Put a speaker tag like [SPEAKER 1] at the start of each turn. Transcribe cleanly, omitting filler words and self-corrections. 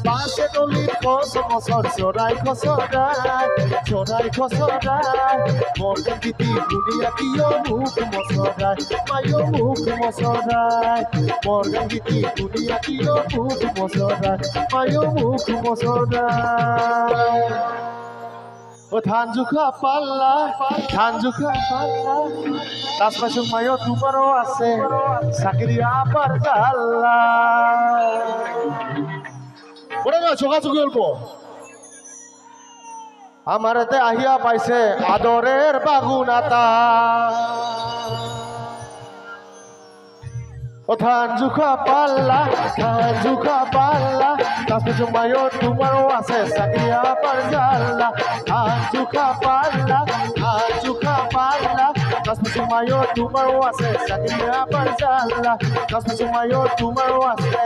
[SPEAKER 1] পাশে নলি খসমসর চড়াই খসরাই মর্গন গীতি দুনিয়া কিয় মুখ মসরাই মায়ো মুখ মসরাই মর্গন গীতি দুনিয়া কিয় মুখ মসরাই মায়ো মুখ মসরাই ও ধান জুখা পাল্লা তাসমাসুক মায়ো তোমারও আছে চাকরি আবার জাল্লা ওরে না চোখাচোখি অল্প আমারতে আহিয়া পাইছে আদরের বাগুনাতা ও ধান জুখা পাল্লা তাসমাসুক মায়ো তোমারও আছে চাকরি আবার জাল্লা ধান জুখা পাল্লা তাসমাসুক মায়ো তোমারও আছে চাকরি আবার জাল্লা তাসমাসুক মায়ো তোমারও আছে